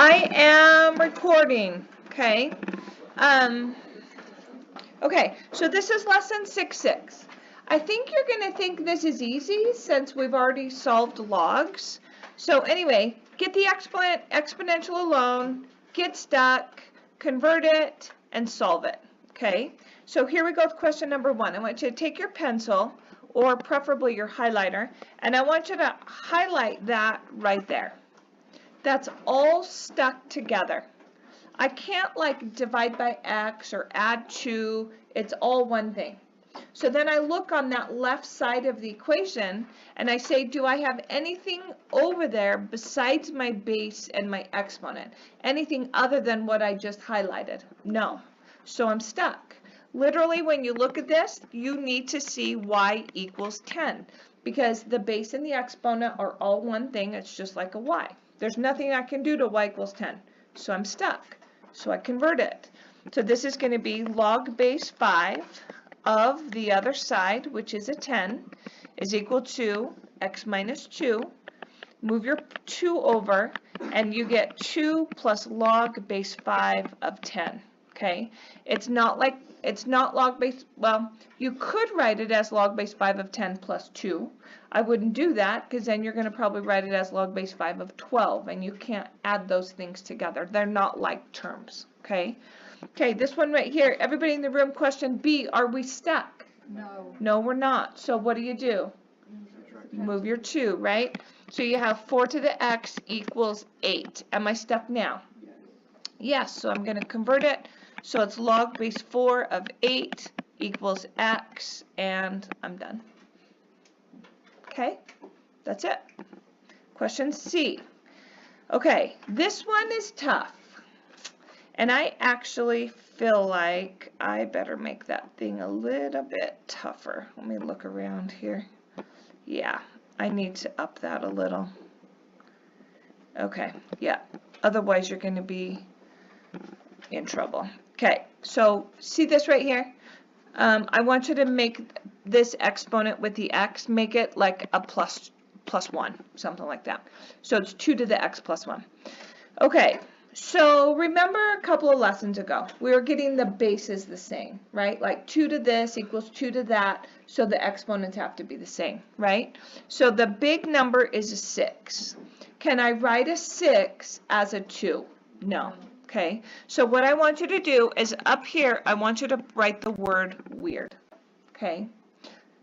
I am recording, okay? Okay, so this is lesson 6.6. I think you're going to think this is easy since we've already solved logs. So anyway, get the exponential alone, get stuck, convert it, and solve it, okay? So here we go with question number 1. I want you to take your pencil, or preferably your highlighter, and I want you to highlight that right there. That's all stuck together. I can't like divide by x or add 2. It's all one thing. So then I look on that left side of the equation and I say, do I have anything over there besides my base and my exponent? Anything other than what I just highlighted? No. So I'm stuck. Literally, when you look at this, you need to see y equals 10 because the base and the exponent are all one thing. It's just like a y. There's nothing I can do to y equals 10. So I'm stuck. So I convert it. So this is going to be log base 5 of the other side, which is a 10, is equal to x minus 2. Move your 2 over, and you get 2 plus log base 5 of 10. Okay? It's not log base, well, you could write it as log base 5 of 10 plus 2. I wouldn't do that because then you're going to probably write it as log base 5 of 12, and you can't add those things together. They're not like terms, okay? Okay, this one right here, everybody in the room, question B, are we stuck? No. No, we're not. So what do? You move your 2, right? So you have 4 to the x equals 8. Am I stuck now? Yes, so I'm going to convert it. So it's log base 4 of 8 equals x, and I'm done. Okay, that's it. Question C. Okay, this one is tough. And I actually feel like I better make that thing a little bit tougher. Let me look around here. Yeah, I need to up that a little. Okay, yeah, otherwise you're going to be in trouble. Okay, so see this right here? I want you to make this exponent with the x, make it like a plus 1, something like that. So it's 2 to the x plus 1. Okay, so remember a couple of lessons ago, we were getting the bases the same, right? Like 2 to this equals 2 to that, so the exponents have to be the same, right? So the big number is a 6. Can I write a 6 as a 2? No. Okay, so what I want you to do is up here, I want you to write the word weird. Okay,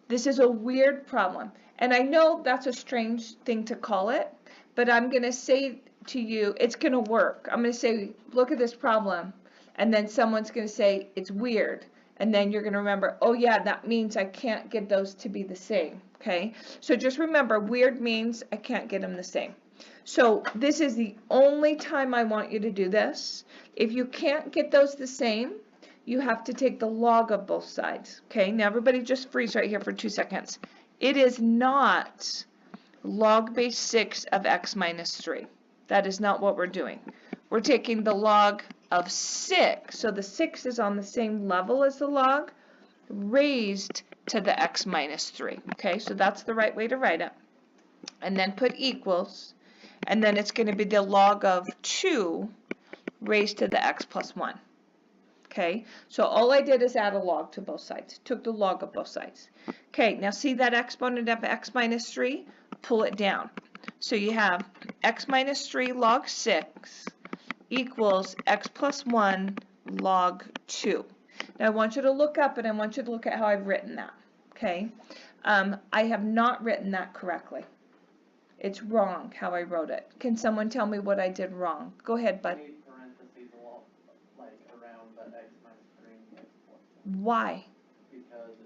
this is a weird problem. And I know that's a strange thing to call it, but I'm going to say to you, it's going to work. I'm going to say, look at this problem, and then someone's going to say, it's weird. And then you're going to remember, oh yeah, that means I can't get those to be the same. Okay, so just remember, weird means I can't get them the same. So this is the only time I want you to do this. If you can't get those the same, you have to take the log of both sides. Okay, now everybody just freeze right here for 2 seconds. It is not log base 6 of x minus 3. That is not what we're doing. We're taking the log of 6, so the 6 is on the same level as the log, raised to the x minus 3. Okay, so that's the right way to write it. And then put equals. And then it's going to be the log of 2 raised to the x plus 1. Okay, so all I did is add a log to both sides. Took the log of both sides. Okay, now see that exponent of x minus 3? Pull it down. So you have x minus 3 log 6 equals x plus 1 log 2. Now I want you to look up and I want you to look at how I've written that. Okay, I have not written that correctly. It's wrong how I wrote it. Can someone tell me what I did wrong? Go ahead, bud. Parentheses like around the x minus 3. Why? Because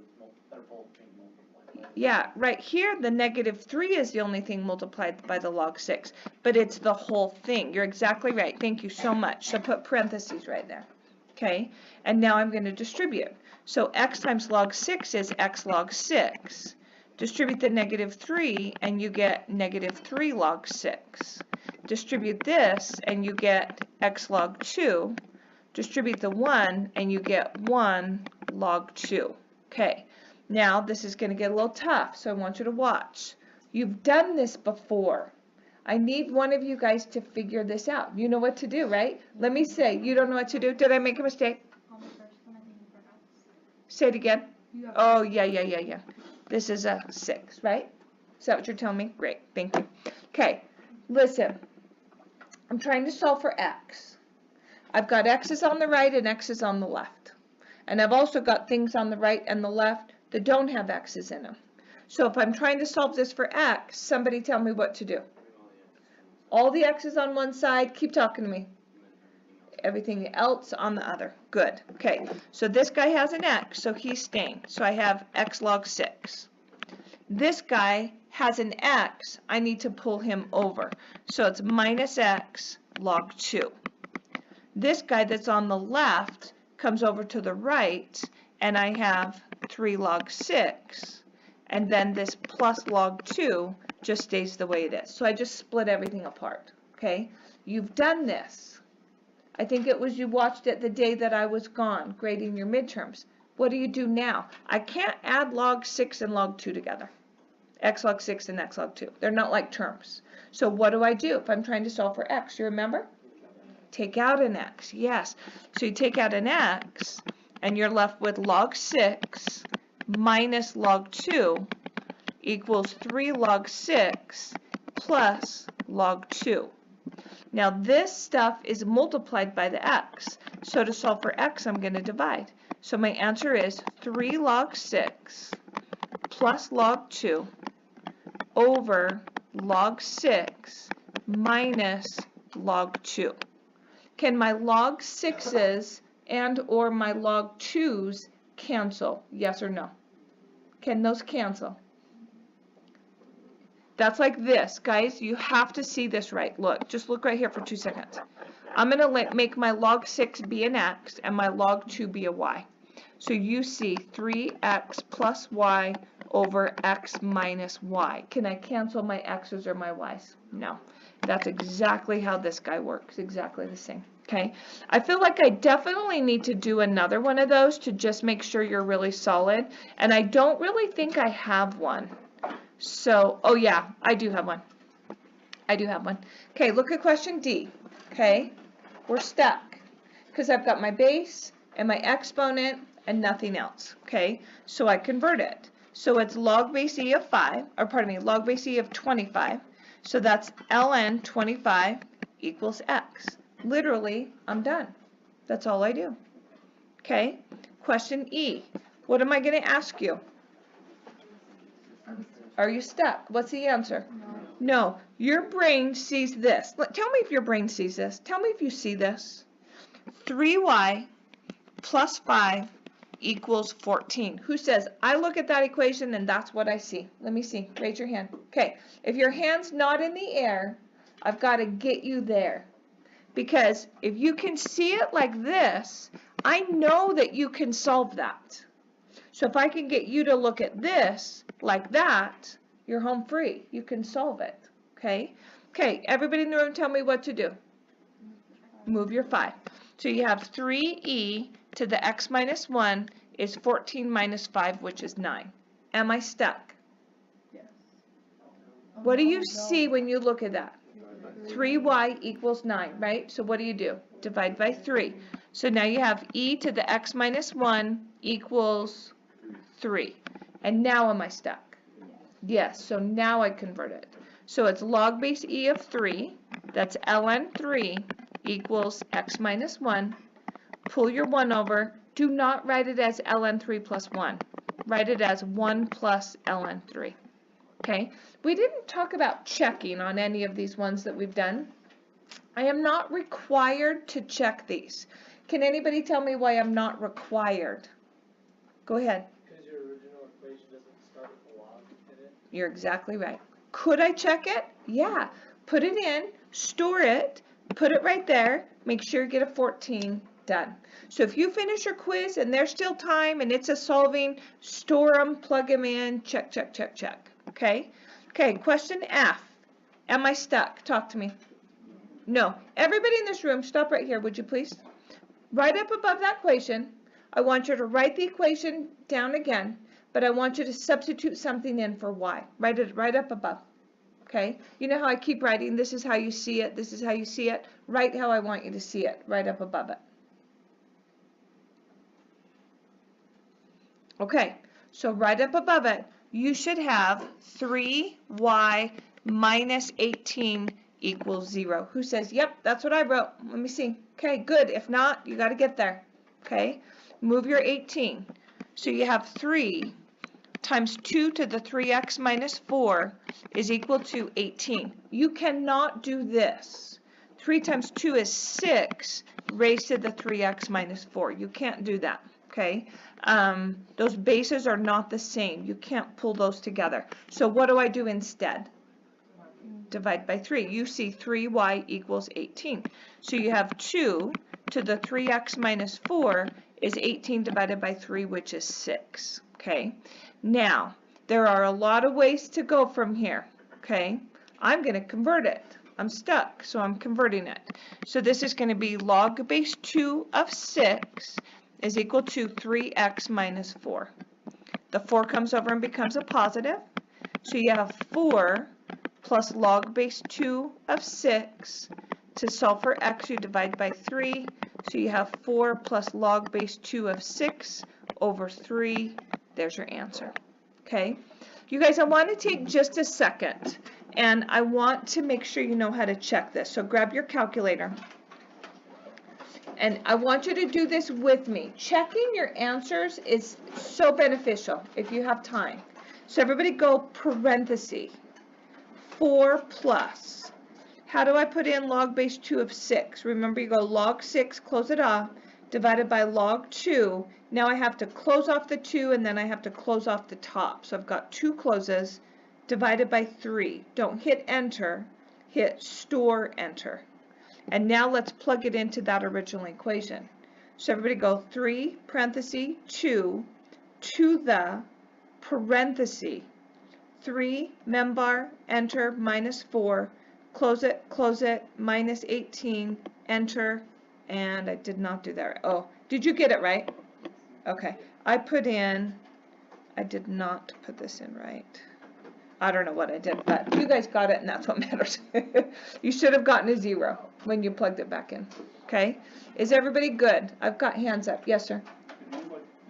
they're both being multiplied. Yeah, right here the negative 3 is the only thing multiplied by the log 6, but it's the whole thing. You're exactly right. Thank you so much. So put parentheses right there. Okay, and now I'm going to distribute. So x times log 6 is x log 6. Distribute the negative 3 and you get negative 3 log 6. Distribute this and you get x log 2. Distribute the 1 and you get 1 log 2. Okay, now this is going to get a little tough, so I want you to watch. You've done this before. I need one of you guys to figure this out. You know what to do, right? Let me say, you don't know what to do. Did I make a mistake? On the first one, I think you forgot. Say it again. You have Oh, yeah. This is a 6, right? Is that what you're telling me? Great, thank you. Okay, listen. I'm trying to solve for x. I've got x's on the right and x's on the left. And I've also got things on the right and the left that don't have x's in them. So if I'm trying to solve this for x, somebody tell me what to do. All the x's on one side, keep talking to me. Everything else on the other. Good. Okay, so this guy has an x, so he's staying. So I have x log 6. This guy has an x, I need to pull him over. So it's minus x log 2. This guy that's on the left comes over to the right, and I have 3 log 6. And then this plus log 2 just stays the way it is. So I just split everything apart, okay? You've done this. I think it was you watched it the day that I was gone, grading your midterms. What do you do now? I can't add log 6 and log 2 together. X log 6 and x log 2. They're not like terms. So what do I do if I'm trying to solve for x? You remember? Take out an x, yes. So you take out an x, and you're left with log 6 minus log 2 equals 3 log 6 plus log 2. Now this stuff is multiplied by the x. So to solve for x, I'm going to divide. So my answer is 3 log 6 plus log 2 over log 6 minus log 2. Can my log 6's and or my log 2's cancel? Yes or no? Can those cancel? That's like this, guys. You have to see this right. Look, just look right here for 2 seconds. I'm going to make my log 6 be an x and my log 2 be a y. So you see 3x plus y over x minus y. Can I cancel my x's or my y's? No. That's exactly how this guy works. Exactly the same. Okay, I feel like I definitely need to do another one of those to just make sure you're really solid. And I don't really think I have one. So, oh yeah, I do have one. I do have one. Okay, look at question D. Okay, we're stuck because I've got my base and my exponent and nothing else. Okay, so I convert it. So it's log base e of 5, or pardon me, log base e of 25. So that's ln 25 equals x. Literally, I'm done. That's all I do. Okay, question E. What am I going to ask you? Are you stuck? What's the answer? No. Your brain sees this. Tell me if your brain sees this. Tell me if you see this. 3y plus 5 equals 14. Who says, I look at that equation and that's what I see? Let me see. Raise your hand. Okay. If your hand's not in the air, I've got to get you there. Because if you can see it like this, I know that you can solve that. So if I can get you to look at this like that, you're home free. You can solve it. Okay? Okay, everybody in the room tell me what to do. Move your 5. So you have 3e to the x minus 1 is 14 minus 5, which is 9. Am I stuck? Yes. What do you see when you look at that? 3y equals 9, right? So what do? Divide by 3. So now you have e to the x minus 1 equals 3. And now am I stuck? Yes, so now I convert it. So it's log base e of 3, that's ln 3 equals x minus 1. Pull your 1 over. Do not write it as ln 3 plus 1. Write it as 1 plus ln 3. Okay, we didn't talk about checking on any of these ones that we've done. I am not required to check these. Can anybody tell me why I'm not required? Go ahead. Because your original equation doesn't start with a log in it. You're exactly right. Could I check it? Yeah. Put it in, store it, put it right there, make sure you get a 14, done. So if you finish your quiz and there's still time and it's a solving, store them, plug them in, check, check, check, check. Okay? Okay, question F. Am I stuck? Talk to me. No. Everybody in this room, stop right here, would you please? Right up above that equation, I want you to write the equation down again, but I want you to substitute something in for y. Write it right up above. okay? You know how I keep writing, this is how you see it, this is how you see it? Write how I want you to see it, right up above it. Okay, so right up above it, you should have 3y minus 18 equals 0. Who says, yep, that's what I wrote? Let me see. Okay, good. If not, you got to get there. Okay, move your 18. So you have 3 times 2 to the 3x minus 4 is equal to 18. You cannot do this. 3 times 2 is 6 raised to the 3x minus 4. You can't do that. Okay, those bases are not the same. You can't pull those together. So what do I do instead? Divide by 3. You see 3y equals 18. So you have 2 to the 3x minus 4 is 18 divided by 3, which is 6. Okay, now there are a lot of ways to go from here. Okay, I'm going to convert it. I'm stuck, so I'm converting it. So this is going to be log base 2 of 6 is equal to 3x minus 4. The 4 comes over and becomes a positive. So you have 4 plus log base 2 of 6. To solve for x, you divide by 3. So you have 4 plus log base 2 of 6 over 3. There's your answer. Okay? You guys, I want to take just a second, and I want to make sure you know how to check this. So grab your calculator. And I want you to do this with me. Checking your answers is so beneficial if you have time. So everybody go parenthesis. 4 plus. How do I put in log base 2 of 6? Remember, you go log 6, close it off, divided by log 2. Now I have to close off the 2, and then I have to close off the top. So I've got 2 closes divided by 3. Don't hit enter. Hit store enter. And now let's plug it into that original equation. So everybody go 3 parenthesis 2 to the parenthesis 3 membar enter minus 4, close it, minus 18, enter, and I did not do that right. Oh, did you get it right? Okay, I did not put this in right. I don't know what I did, but you guys got it, and that's what matters. You should have gotten a 0 when you plugged it back in. Okay? Is everybody good? I've got hands up. Yes, sir. Can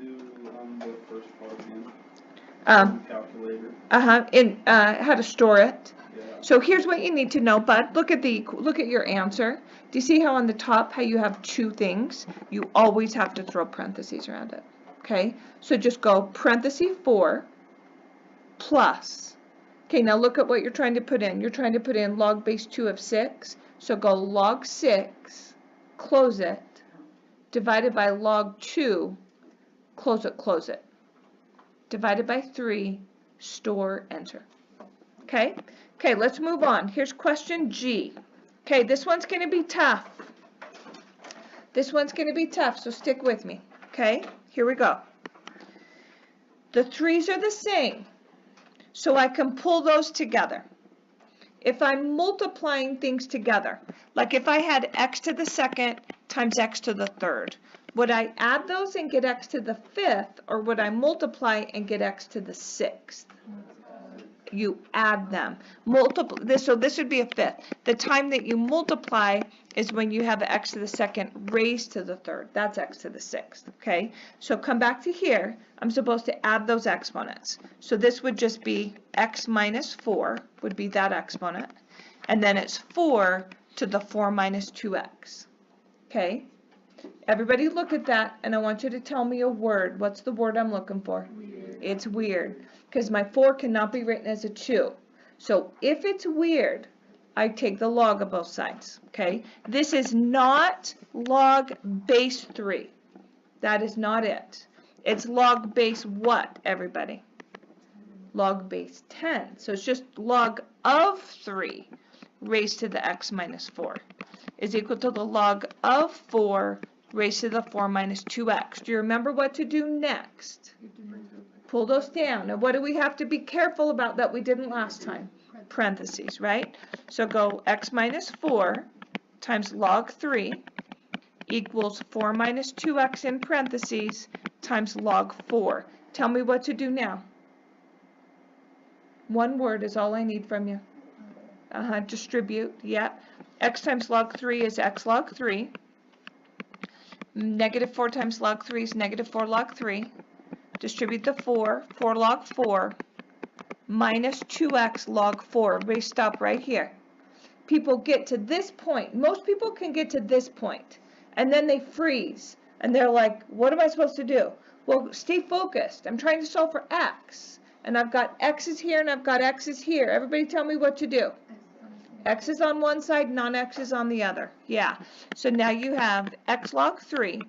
you do the first part again? Calculator. How to store it. Yeah. So here's what you need to know, bud. Look at your answer. Do you see how on the top how you have 2 things? You always have to throw parentheses around it. Okay? So just go parenthesis 4 plus. Okay, now look at what you're trying to put in. You're trying to put in log base 2 of 6. So go log 6, close it, divided by log 2, close it. Divided by 3, store, enter. Okay? Okay, let's move on. Here's question G. Okay, this one's going to be tough. This one's going to be tough, so stick with me. Okay? Here we go. The 3's are the same. So I can pull those together. If I'm multiplying things together, like if I had x to the 2nd times x to the 3rd, would I add those and get x to the 5th, or would I multiply and get x to the 6th? You add them. So this would be a 5th. The time that you multiply is when you have x to the 2nd raised to the 3rd. That's x to the 6th. Okay? So come back to here. I'm supposed to add those exponents. So this would just be x minus 4 would be that exponent. And then it's 4 to the 4 minus 2x. Okay? Everybody look at that, and I want you to tell me a word. What's the word I'm looking for? Weird. It's weird. Because my 4 cannot be written as a 2. So if it's weird, I take the log of both sides. Okay? This is not log base 3. That is not it. It's log base what, everybody? Log base 10. So it's just log of 3 raised to the x minus 4 is equal to the log of 4 raised to the 4 minus 2x. Do you remember what to do next? Pull those down. Now what do we have to be careful about that we didn't last time? Parentheses, right? So go x minus 4 times log 3 equals 4 minus 2x in parentheses times log 4. Tell me what to do now. One word is all I need from you. distribute, yep. X times log 3 is x log 3. Negative 4 times log 3 is negative 4 log 3. Distribute the 4, 4 log 4, minus 2x log 4. Everybody stop right here. People get to this point. Most people can get to this point, and then they freeze, and they're like, what am I supposed to do? Well, stay focused. I'm trying to solve for x, and I've got x's here, and I've got x's here. Everybody tell me what to do. X is on one side, non-x is on the other. Yeah. So now you have x log 3.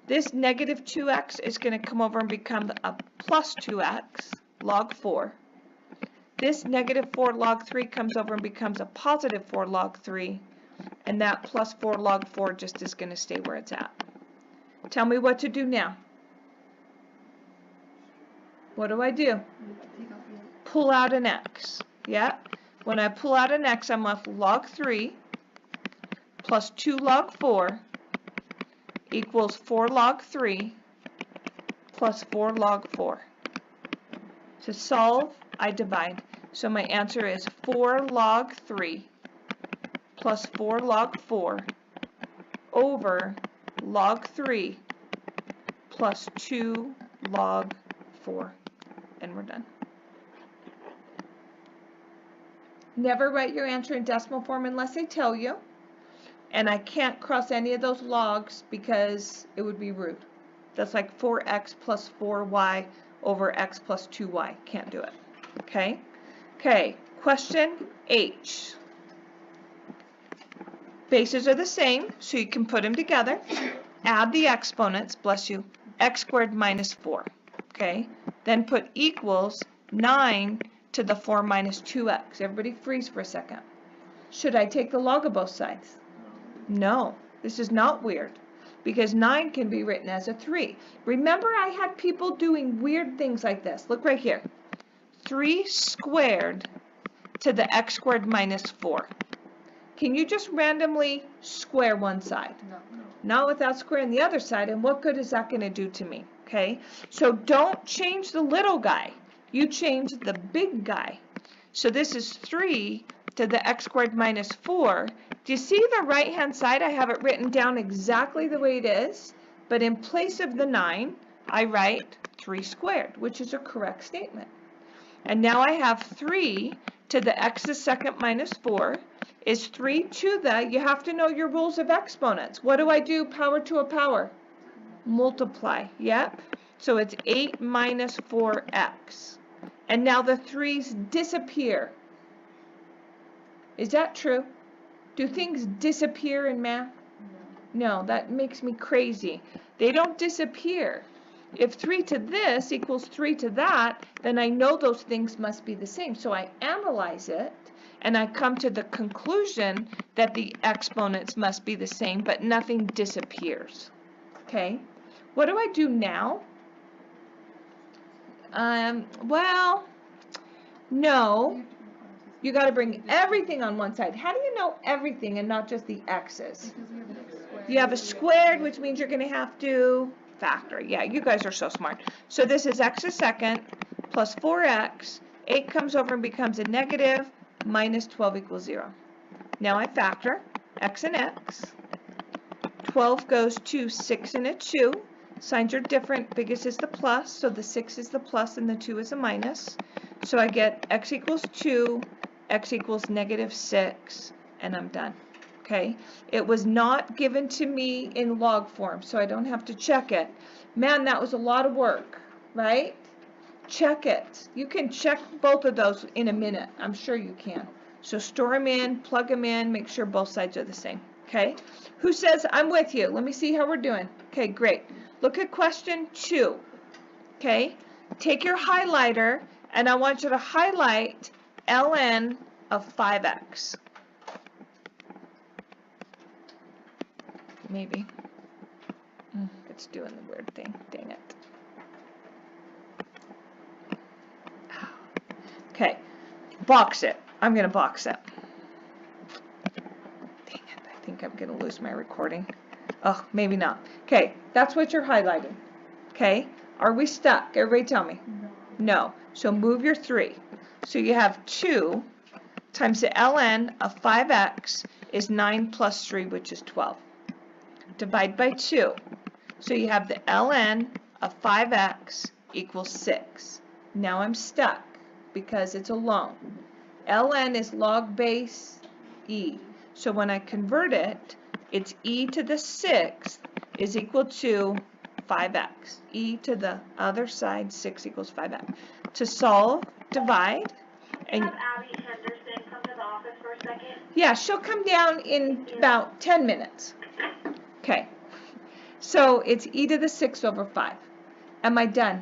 This negative 2x is going to come over and become a plus 2x log 4. This negative 4 log 3 comes over and becomes a positive 4 log 3. And that plus 4 log 4 just is going to stay where it's at. Tell me what to do now. What do I do? Pull out an x. Yeah. When I pull out an x, I'm left log 3 plus 2 log 4 equals 4 log 3 plus 4 log 4. To solve, I divide. So my answer is 4 log 3 plus 4 log 4 over log 3 plus 2 log 4. And we're done. Never write your answer in decimal form unless I tell you. And I can't cross any of those logs because it would be rude. That's like 4x plus 4y over x plus 2y. Can't do it. Okay? Okay, question H. Bases are the same, so you can put them together. Add the exponents, bless you, x squared minus 4. Okay? Then put equals 9 to the 4 minus 2x. Everybody freeze for a second. Should I take the log of both sides? No, this is not weird, because 9 can be written as a 3. Remember, I had people doing weird things like this. Look right here. 3 squared to the x squared minus 4. Can you just randomly square one side? No. Not without squaring the other side, and what good is that going to do to me? Okay, so don't change the little guy. You change the big guy. So this is 3 to the x squared minus 4. Do you see the right-hand side? I have it written down exactly the way it is, but in place of the 9, I write 3 squared, which is a correct statement. And now I have 3 to the x second minus 4 is 3 to the, you have to know your rules of exponents. What do I do? Power to a power. Multiply, yep. So it's 8 minus 4x. And now the 3's disappear. Is that true? Do things disappear in math? No, that makes me crazy. They don't disappear. If 3 to this equals 3 to that, then I know those things must be the same. So I analyze it, and I come to the conclusion that the exponents must be the same, but nothing disappears. Okay? What do I do now? Well, no. You got to bring everything on one side. How do you know everything and not just the x's? You have a squared, which means you're going to have to factor. Yeah, you guys are so smart. So this is x second plus 4x. 8 comes over and becomes a negative. Minus 12 equals 0. Now I factor x and x. 12 goes to 6 and a 2. Signs are different. Biggest is the plus, so the 6 is the plus and the 2 is a minus. So I get x equals 2, x equals negative 6, and I'm done. Okay? It was not given to me in log form, so I don't have to check it. Man, that was a lot of work, right? Check it. You can check both of those in a minute. I'm sure you can. So store them in, plug them in, make sure both sides are the same. Okay? Who says I'm with you? Let me see how we're doing. Okay, great. Look at question 2. Okay? Take your highlighter, and I want you to highlight ln of 5x. Maybe. It's doing the weird thing. Dang it. Okay, box it. I'm going to box it. Dang it, I think I'm going to lose my recording. Oh, maybe not. Okay, that's what you're highlighting. Okay, are we stuck? Everybody tell me. No. So move your 3. So you have 2 times the ln of 5x is 9 plus 3, which is 12. Divide by 2. So you have the ln of 5x equals 6. Now I'm stuck because it's alone. ln is log base e. So when I convert it, it's e to the 6th is equal to 5x. E to the other side, 6 equals 5x. To solve, divide. And Have Abby Henderson come to the office for a second? yeah, she'll come down in about 10 minutes. Okay. So it's e to the 6th over 5. Am I done?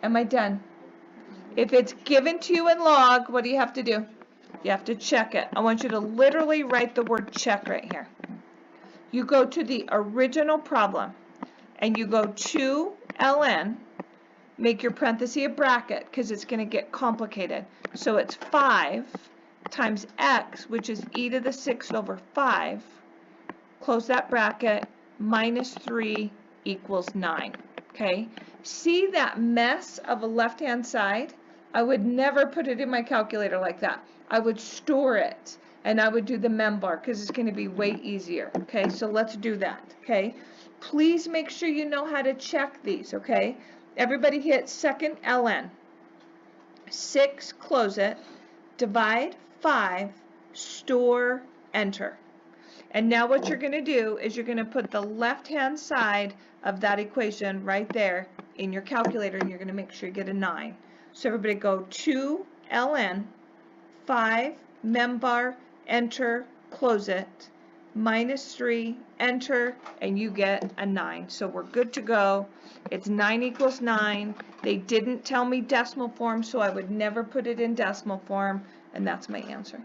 Am I done? If it's given to you in log, what do you have to do? You have to check it. I want you to literally write the word check right here. You go to the original problem and you go to ln, make your parenthesis a bracket because it's going to get complicated. So it's 5 times x, which is e to the 6th over 5, close that bracket, minus 3 equals 9. Okay? See that mess of a left-hand side? I would never put it in my calculator like that. I would store it and I would do the membar because it's going to be way easier. Okay, so let's do that. Okay, please make sure you know how to check these. Okay, everybody hit second ln. 6, close it, divide 5, store, enter. And now what you're going to do is you're going to put the left-hand side of that equation right there in your calculator and you're going to make sure you get a 9. So everybody go to ln, 5, membar, enter, close it, minus 3, enter, and you get a 9. So we're good to go. It's 9 equals 9. They didn't tell me decimal form, so I would never put it in decimal form, and that's my answer.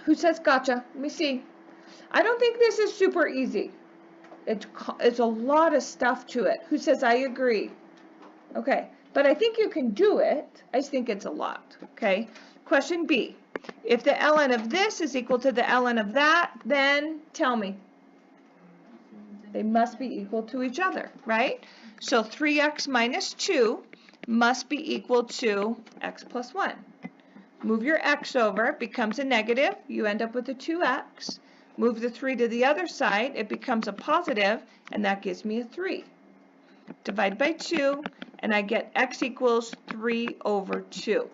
Who says gotcha? Let me see. I don't think this is super easy. It's a lot of stuff to it. Who says I agree? Okay, but I think you can do it. I just think it's a lot. Okay, question B. If the ln of this is equal to the ln of that, then tell me. They must be equal to each other, right? So 3x minus 2 must be equal to x plus 1. Move your x over, it becomes a negative. You end up with a 2x. Move the 3 to the other side, it becomes a positive, and that gives me a 3. Divide by 2, and I get x equals 3 over 2.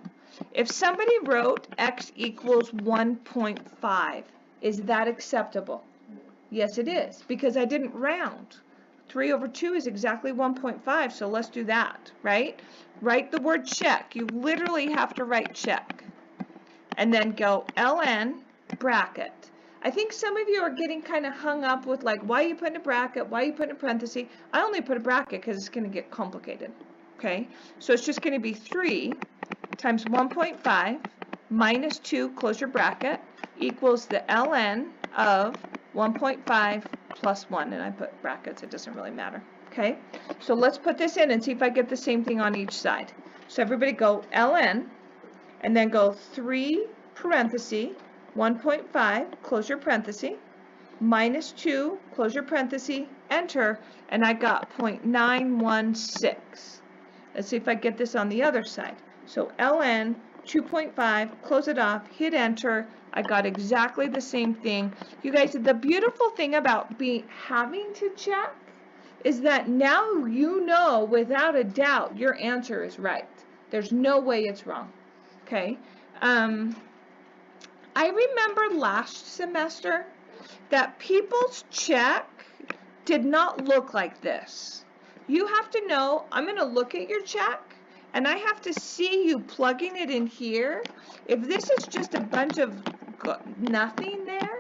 If somebody wrote x equals 1.5, is that acceptable? Yes, it is, because I didn't round. 3 over 2 is exactly 1.5, so let's do that, right? Write the word check. You literally have to write check. And then go ln bracket. I think some of you are getting kind of hung up with like, why are you putting a bracket? Why are you putting a parenthesis? I only put a bracket because it's going to get complicated. Okay, so it's just going to be 3 times 1.5 minus 2, close your bracket, equals the ln of 1.5 plus 1. And I put brackets, it doesn't really matter. Okay, so let's put this in and see if I get the same thing on each side. So everybody go ln, and then go 3 parenthesis, 1.5, close your parenthesis, minus 2, close your parenthesis, enter, and I got 0.916. Let's see if I get this on the other side. So ln 2.5, close it off, hit enter, I got exactly the same thing. You guys, the beautiful thing about having to check is that now you know without a doubt your answer is right. There's no way it's wrong. Okay. I remember last semester that people's check did not look like this. You have to know, I'm going to look at your check and I have to see you plugging it in here. If this is just a bunch of nothing there,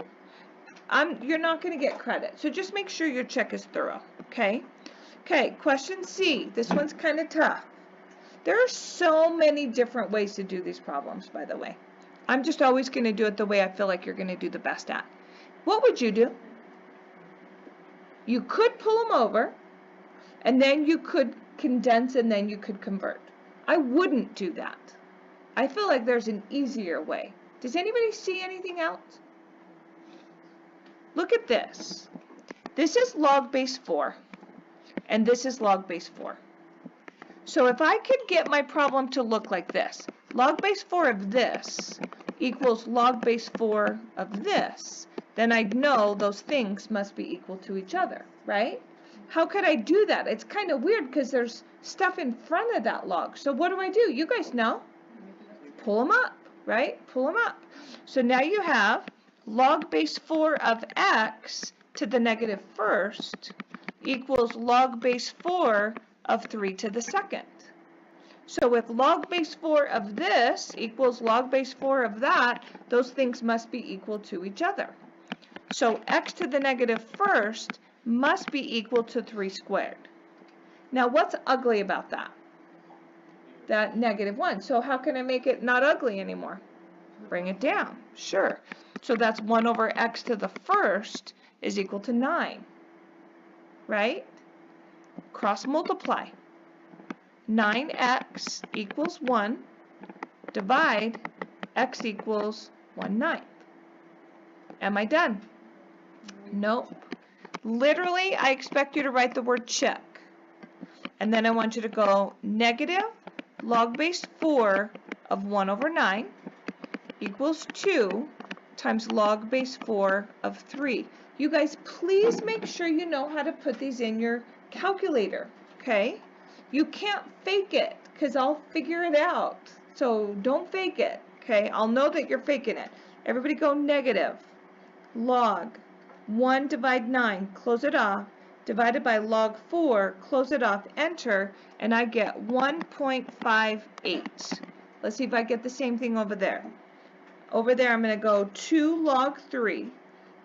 you're not going to get credit. So just make sure your check is thorough. Okay. Okay. Question C. This one's kind of tough. There are so many different ways to do these problems, by the way. I'm just always going to do it the way I feel like you're going to do the best at. What would you do? You could pull them over, and then you could condense, and then you could convert. I wouldn't do that. I feel like there's an easier way. Does anybody see anything else? Look at this. This is log base 4, and this is log base 4. So if I could get my problem to look like this, log base 4 of this equals log base 4 of this, then I'd know those things must be equal to each other, right? How could I do that? It's kind of weird because there's stuff in front of that log. So what do? You guys know? Pull them up, right? Pull them up. So now you have log base 4 of x to the negative first equals log base 4 of 3 to the second. So if log base 4 of this equals log base 4 of that, those things must be equal to each other. So x to the negative first must be equal to 3 squared. Now what's ugly about that? That negative 1. So how can I make it not ugly anymore? Bring it down. Sure. So that's 1 over x to the first is equal to 9. Right? Cross multiply. 9x equals 1. Divide x equals 1/9. Am I done? Nope. Literally, I expect you to write the word check. And then I want you to go negative log base 4 of 1 over 9 equals 2 times log base 4 of 3. You guys, please make sure you know how to put these in your calculator, okay? You can't fake it, because I'll figure it out. So don't fake it, okay? I'll know that you're faking it. Everybody go negative log 1 divide 9, close it off, divided by log 4, close it off, enter, and I get 1.58. Let's see if I get the same thing over there. Over there, I'm going to go 2 log 3,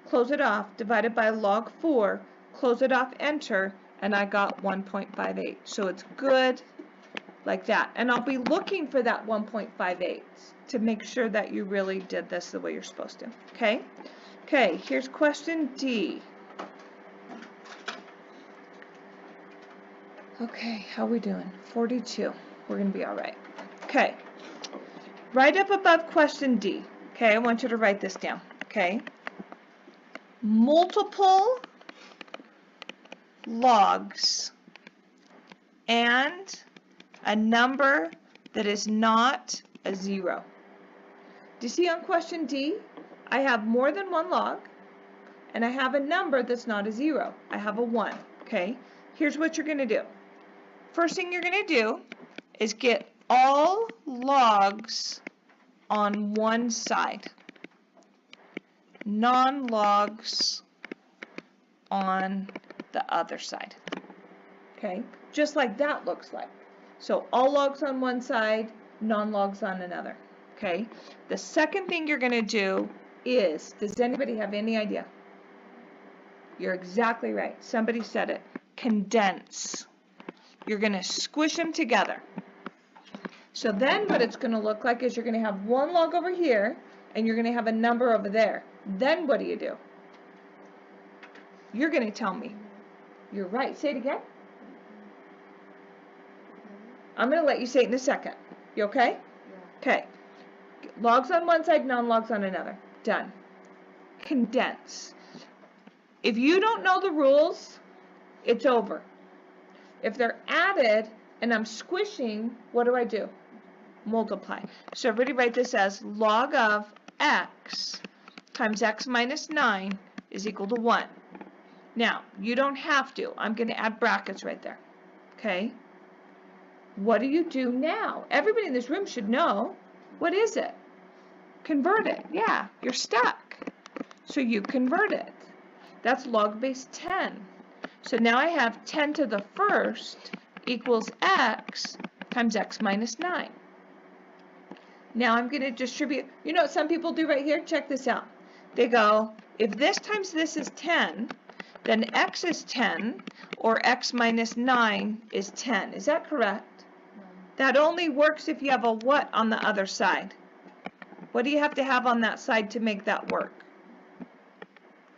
close it off, divided by log 4, close it off, enter, and I got 1.58. So it's good like that. And I'll be looking for that 1.58 to make sure that you really did this the way you're supposed to. Okay? Okay, here's question D. Okay, how we doing? 42. We're going to be all right. Okay. Right up above question D. Okay, I want you to write this down. Okay. Multiple logs and a number that is not a 0. Do you see on question D? I have more than one log, and I have a number that's not a 0. I have a 1. Okay. Here's what you're going to do. First thing you're going to do is get all logs on one side, non-logs on the other side. Okay, just like that looks like. So all logs on one side, non-logs on another. Okay, the second thing you're going to do is, does anybody have any idea? You're exactly right. Somebody said it. Condense. You're going to squish them together. So then what it's going to look like is you're going to have one log over here, and you're going to have a number over there. Then what do? You're going to tell me. You're right. Say it again. I'm going to let you say it in a second. You okay? Okay. Logs on one side, non-logs on another. Done. Condense. If you don't know the rules, it's over. If they're added and I'm squishing, what do? Multiply. So everybody write this as log of x times x minus 9 is equal to 1. Now, you don't have to. I'm going to add brackets right there. Okay? What do you do now? Everybody in this room should know. What is it? Convert it. Yeah, you're stuck. So you convert it. That's log base 10. So now I have 10 to the first equals x times x minus 9. Now I'm going to distribute. You know what some people do right here? Check this out. They go, if this times this is 10, then x is 10, or x minus 9 is 10. Is that correct? No. That only works if you have a what on the other side? What do you have to have on that side to make that work?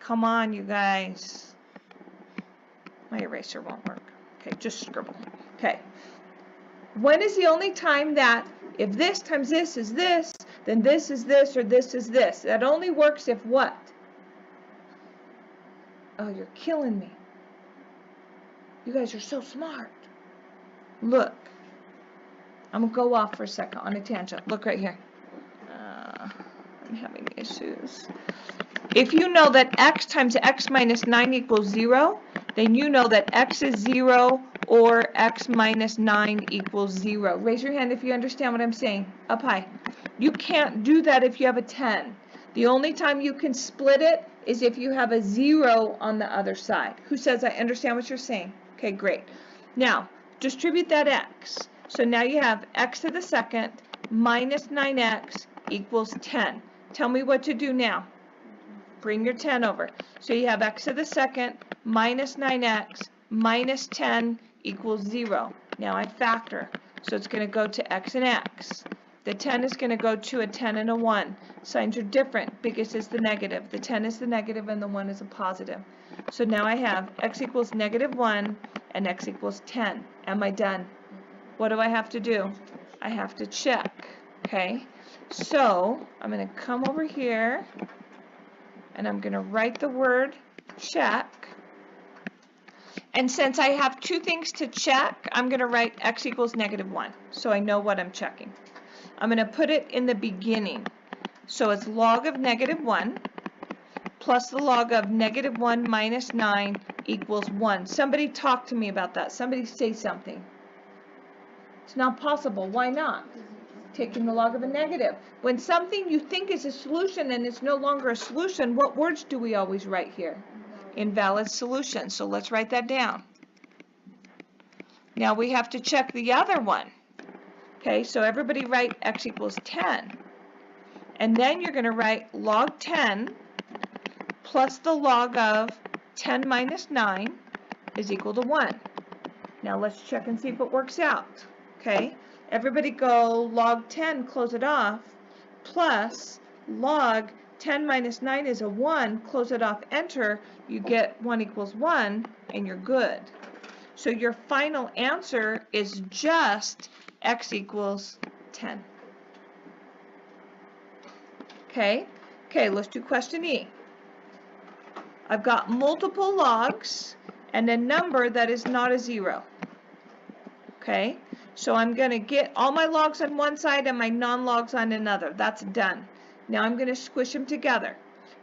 Come on, you guys. My eraser won't work. Okay, just scribble. Okay. When is the only time that if this times this is this, then this is this, or this is this? That only works if what? Oh, you're killing me. You guys are so smart. Look, I'm going to go off for a second on a tangent. Look right here. I'm having issues. If you know that x times x minus 9 equals 0, then you know that x is 0 or x minus 9 equals 0. Raise your hand if you understand what I'm saying. Up high. You can't do that if you have a 10. The only time you can split it is if you have a 0 on the other side. Who says I understand what you're saying? Okay, great. Now, distribute that x. So now you have x to the second minus 9x equals 10. Tell me what to do now. Bring your 10 over. So you have x to the second minus 9x minus 10 equals 0. Now I factor. So it's going to go to x and x. The 10 is going to go to a 10 and a 1. Signs are different. Biggest is the negative. The 10 is the negative and the 1 is a positive. So now I have x equals negative 1 and x equals 10. Am I done? What do I have to do? I have to check. Okay? So I'm going to come over here and I'm going to write the word check. And since I have two things to check, I'm going to write x equals negative 1. So I know what I'm checking. I'm going to put it in the beginning. So it's log of negative 1 plus the log of negative 1 minus 9 equals 1. Somebody talk to me about that. Somebody say something. It's not possible. Why not? Taking the log of a negative. When something you think is a solution and it's no longer a solution, what words do we always write here? Invalid solution. So let's write that down. Now we have to check the other one. Okay, so everybody write x equals 10. And then you're going to write log 10 plus the log of 10 minus 9 is equal to 1. Now let's check and see if it works out. Okay, everybody go log 10, close it off, plus log 10 minus 9 is a 1, close it off, enter, you get 1 equals 1, and you're good. So your final answer is just x equals 10. Okay, let's do question E. I've got multiple logs and a number that is not a 0. Okay, so I'm going to get all my logs on one side and my non-logs on another. That's done. Now I'm going to squish them together.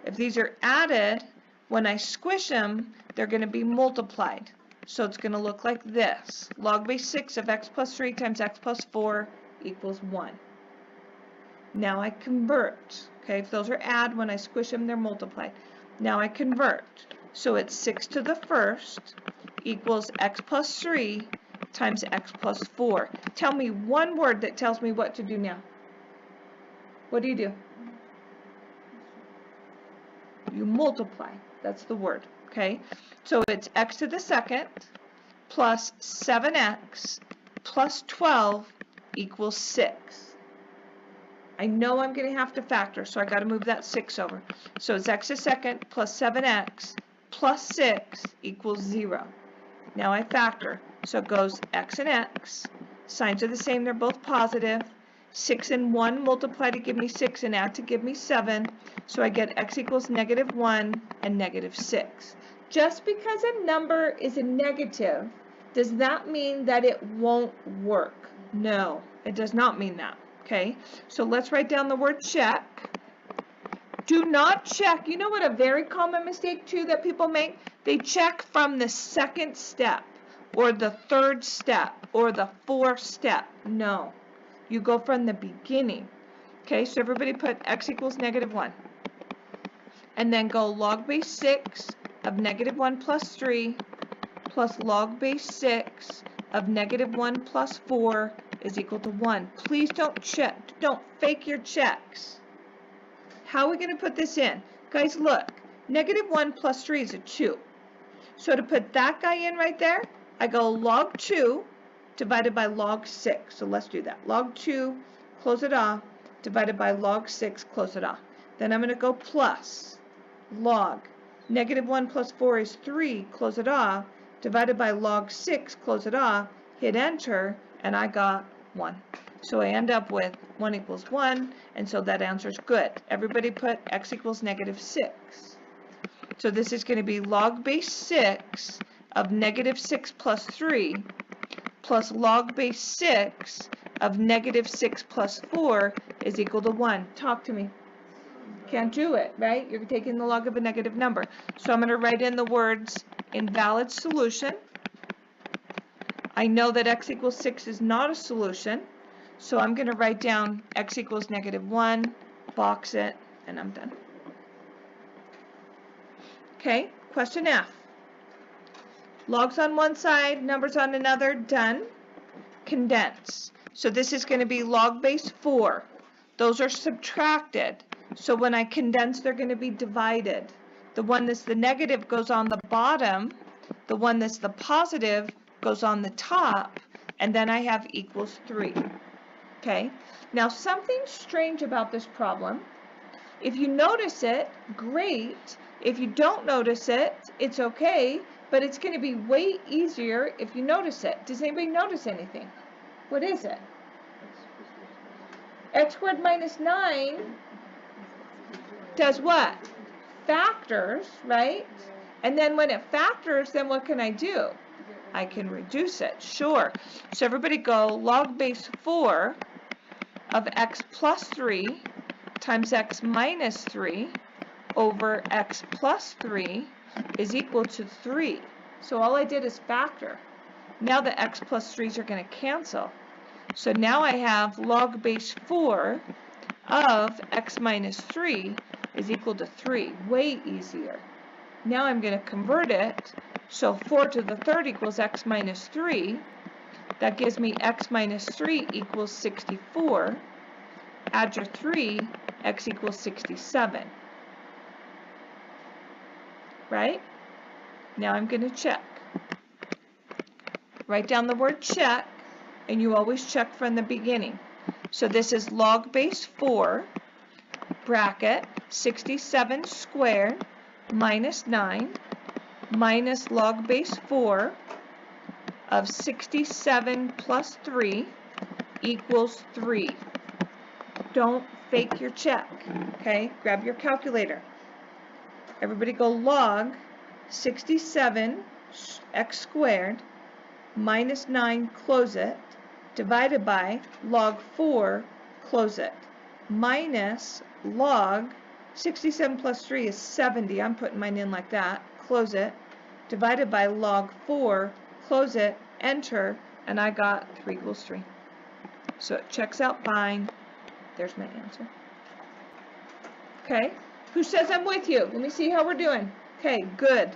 If these are added, when I squish them, they're going to be multiplied. So it's going to look like this. Log base 6 of x plus 3 times x plus 4 equals 1. Now I convert. Okay, if those are add, when I squish them, they're multiplied. Now I convert. So it's 6 to the first equals x plus 3 times x plus 4. Tell me one word that tells me what to do now. What do? You multiply. That's the word. Okay, so it's x to the second plus 7x plus 12 equals 6. I know I'm going to have to factor, so I got to move that 6 over. So it's x to the second plus 7x plus 6 equals 0. Now I factor. So it goes x and x. Signs are the same. They're both positive. 6 and 1 multiply to give me 6 and add to give me 7. So I get x equals negative 1 and negative 6. Just because a number is a negative, does that mean that it won't work? No, it does not mean that. Okay, so let's write down the word check. Do not check. You know what a very common mistake too that people make? They check from the second step or the third step or the fourth step. No, you go from the beginning. Okay, so everybody put x equals negative 1. And then go log base 6 of negative 1 plus 3 plus log base 6 of negative 1 plus 4 is equal to 1. Please don't check. Don't fake your checks. How are we going to put this in? Guys, look. Negative 1 plus 3 is a 2. So to put that guy in right there, I go log 2 divided by log 6. So let's do that. Log 2, close it off, divided by log 6, close it off. Then I'm going to go plus log. Negative 1 plus 4 is 3, close it off, divided by log 6, close it off, hit enter, and I got 1. So I end up with 1 equals 1, and so that answer is good. Everybody put x equals negative 6. So this is going to be log base 6 of negative 6 plus 3 plus log base 6 of negative 6 plus 4 is equal to 1. Talk to me. Can't do it, right? You're taking the log of a negative number. So I'm going to write in the words invalid solution. I know that x equals 6 is not a solution, so I'm going to write down x equals negative 1, box it, and I'm done. Okay, question F. Logs on one side, numbers on another, done. Condense. So this is going to be log base 4. Those are subtracted. So when I condense, they're going to be divided. The one that's the negative goes on the bottom. The one that's the positive goes on the top. And then I have equals 3. Okay? Now something strange about this problem. If you notice it, great. If you don't notice it, it's okay. But it's going to be way easier if you notice it. Does anybody notice anything? What is it? X squared minus 9 does what? Factors, right? And then when it factors, then what can I do? I can reduce it, sure. So everybody go log base 4 of x plus 3 times x minus 3 over x plus 3 is equal to 3. So all I did is factor. Now the x plus 3's are going to cancel. So now I have log base 4 of x minus 3 is equal to 3. Way easier. Now I'm going to convert it. So 4 to the third equals x minus 3. That gives me x minus 3 equals 64. Add your 3, x equals 67. Right? Now I'm going to check. Write down the word check, and you always check from the beginning. So this is log base 4, bracket, 67 squared minus 9, minus log base 4 of 67 plus 3 equals 3. Don't fake your check, okay? Grab your calculator. Everybody go log 67 x squared minus 9, close it, divided by log 4, close it, minus log 67 plus 3 is 70. I'm putting mine in like that. Close it, divided by log 4, close it, enter, and I got 3 equals 3. So it checks out fine. There's my answer. Okay, who says I'm with you? Let me see how we're doing. Okay, good.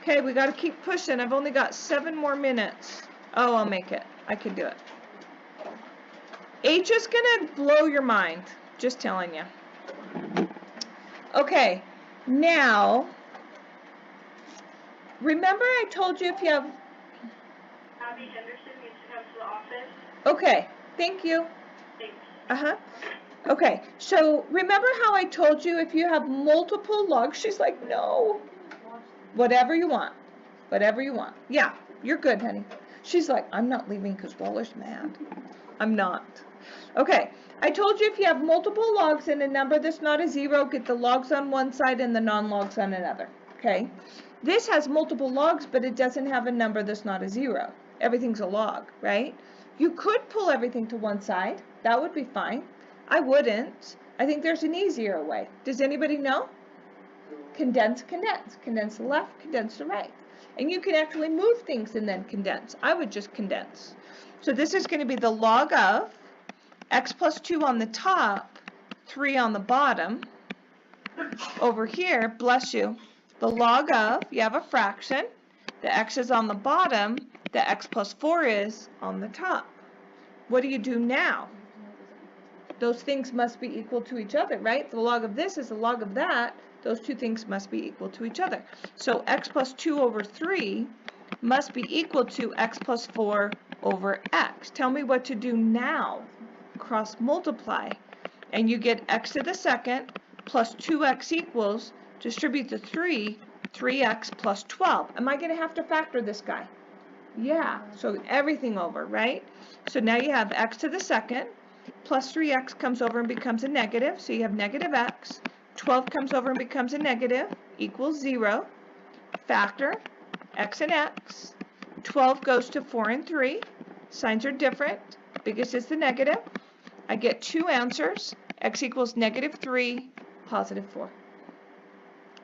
Okay, we got to keep pushing. I've only got 7 more minutes. Oh, I'll make it. I can do it. H is going to blow your mind. Just telling you. Okay, now, remember I told you if you have... Abby Henderson needs to come to the office. Okay, thank you. Thanks. Okay, so remember how I told you if you have multiple logs? She's like, no. Whatever you want. Whatever you want. Yeah, you're good, honey. She's like, I'm not leaving because Waller's mad. I'm not. Okay, I told you if you have multiple logs in a number that's not a 0, get the logs on one side and the non-logs on another. Okay, this has multiple logs, but it doesn't have a number that's not a 0. Everything's a log, right? You could pull everything to one side. That would be fine. I wouldn't. I think there's an easier way. Does anybody know? Condense, condense. Condense the left, condense the right. And you can actually move things and then condense. I would just condense. So this is going to be the log of x plus 2 on the top, 3 on the bottom. Over here, bless you, the log of, you have a fraction, the x is on the bottom, the x plus 4 is on the top. What do you do now? Those things must be equal to each other, right? The log of this is the log of that. Those two things must be equal to each other. So x plus 2 over 3 must be equal to x plus 4 over x. Tell me what to do now. Cross multiply. And you get x to the second plus 2x equals, distribute the 3, 3x plus 12. Am I going to have to factor this guy? Yeah, so everything over, right? So now you have x to the second plus 3x comes over and becomes a negative, so you have negative x. 12 comes over and becomes a negative, equals 0. Factor, x and x. 12 goes to 4 and 3. Signs are different. biggest is the negative. I get two answers. X equals -3, +4.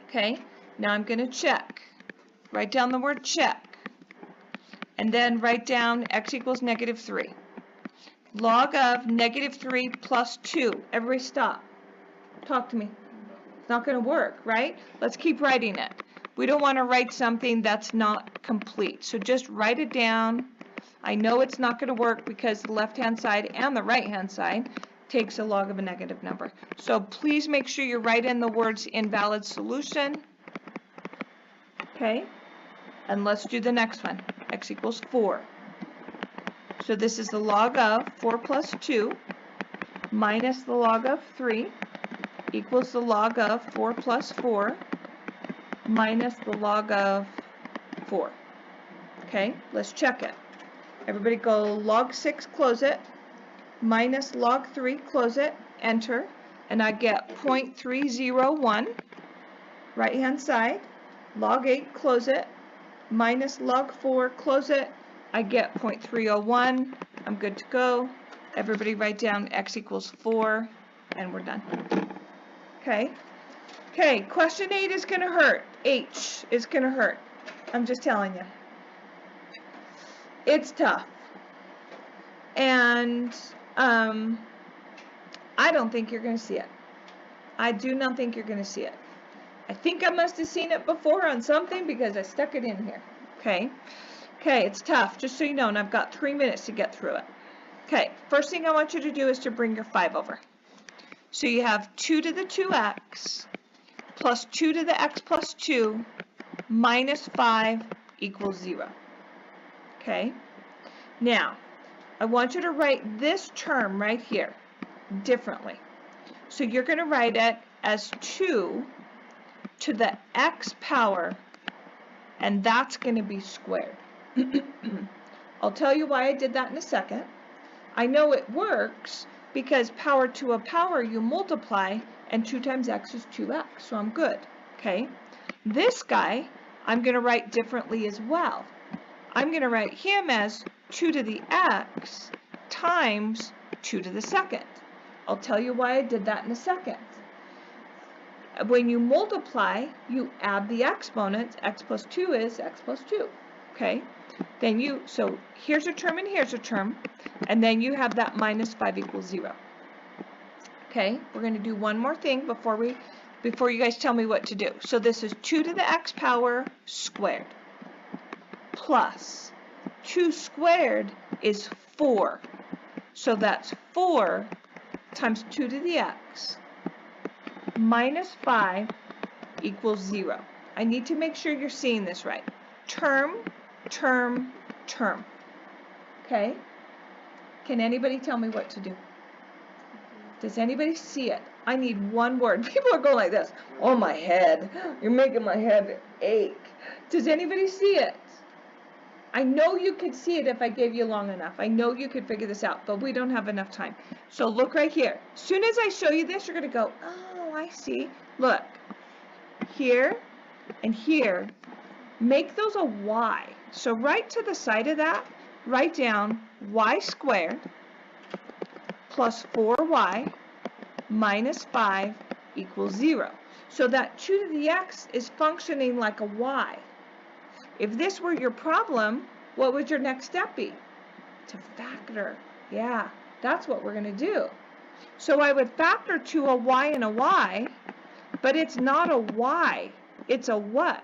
Okay, now I'm going to check. Write down the word check. And then write down x equals -3. Log of -3 plus 2. Everybody stop. Talk to me. It's not going to work, right? Let's keep writing it. We don't want to write something that's not complete. So just write it down. I know it's not going to work because the left-hand side and the right-hand side takes a log of a negative number. So please make sure you write in the words invalid solution. Okay? And let's do the next one. X equals 4. So this is the log of 4 plus 2 minus the log of 3 equals the log of 4 plus 4 minus the log of 4. Okay, let's check it. Everybody go log 6, close it, minus log 3, close it, enter, and I get 0.301, right hand side, log 8, close it, minus log 4, close it, I get 0.301, I'm good to go. Everybody write down x equals 4, and we're done. Okay. Okay, question 8 is going to hurt. H is going to hurt. I'm just telling you. It's tough. And I don't think you're going to see it. I do not think you're going to see it. I think I must have seen it before on something because I stuck it in here. Okay. Okay, it's tough, just so you know, and I've got 3 minutes to get through it. Okay, first thing I want you to do is to bring your 5 over. So you have 2 to the 2x plus 2 to the x plus 2 minus 5 equals 0. Okay? Now, I want you to write this term right here differently. So you're going to write it as 2 to the x power, and that's going to be squared. I'll tell you why I did that in a second. I know it works because power to a power you multiply, and 2 times x is 2x, so I'm good. Okay? This guy I'm going to write differently as well. I'm going to write him as 2 to the x times 2 to the second. I'll tell you why I did that in a second. When you multiply, you add the exponents. X plus 2 is x plus 2. Okay? Then so here's a term and here's a term, and then you have that minus 5 equals 0. Okay? We're going to do one more thing before you guys tell me what to do. So this is 2 to the x power squared plus 2 squared is 4. So that's 4 times 2 to the x minus 5 equals 0. I need to make sure you're seeing this right. Term, term, term. Okay? Can anybody tell me what to do? Does anybody see it? I need one word. People are going like this. Oh, my head. You're making my head ache. Does anybody see it? I know you could see it if I gave you long enough. I know you could figure this out, but we don't have enough time. So look right here. As soon as I show you this, you're going to go, oh, I see. Look. Here and here. Make those a y. So right to the side of that, write down y squared plus 4y minus 5 equals 0. So that 2 to the x is functioning like a y. If this were your problem, what would your next step be? To factor. Yeah, that's what we're going to do. So I would factor to a y and a y, but it's not a y. It's a what?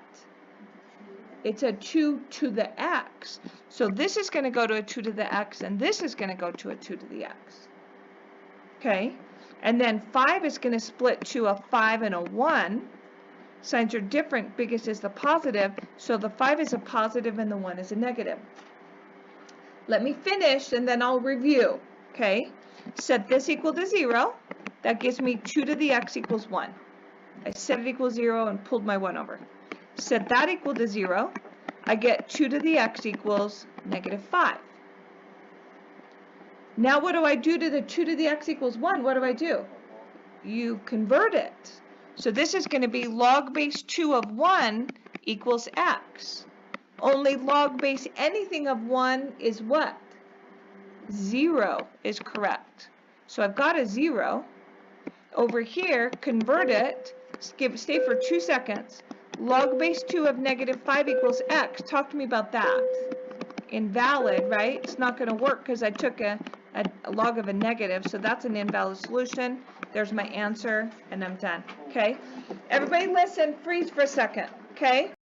It's a 2 to the x. So this is going to go to a 2 to the x, and this is going to go to a 2 to the x. Okay? And then 5 is going to split to a 5 and a 1. Signs are different. Biggest is the positive. So the 5 is a positive and the 1 is a negative. Let me finish, and then I'll review. Okay? Set this equal to 0. That gives me 2 to the x equals 1. I set it equals 0 and pulled my 1 over. Set that equal to 0, I get 2 to the x equals negative 5. Now what do I do to the 2 to the x equals 1? What do I do? You convert it. So this is going to be log base 2 of 1 equals x. Only log base anything of 1 is what? 0 is correct. So I've got a 0. Over here, convert it, stay for 2 seconds. Log base 2 of -5 equals x. Talk to me about that. Invalid, right? It's not going to work because I took a log of a negative, so that's an invalid solution. There's my answer, and I'm done. Okay? Everybody listen, freeze for a second. Okay?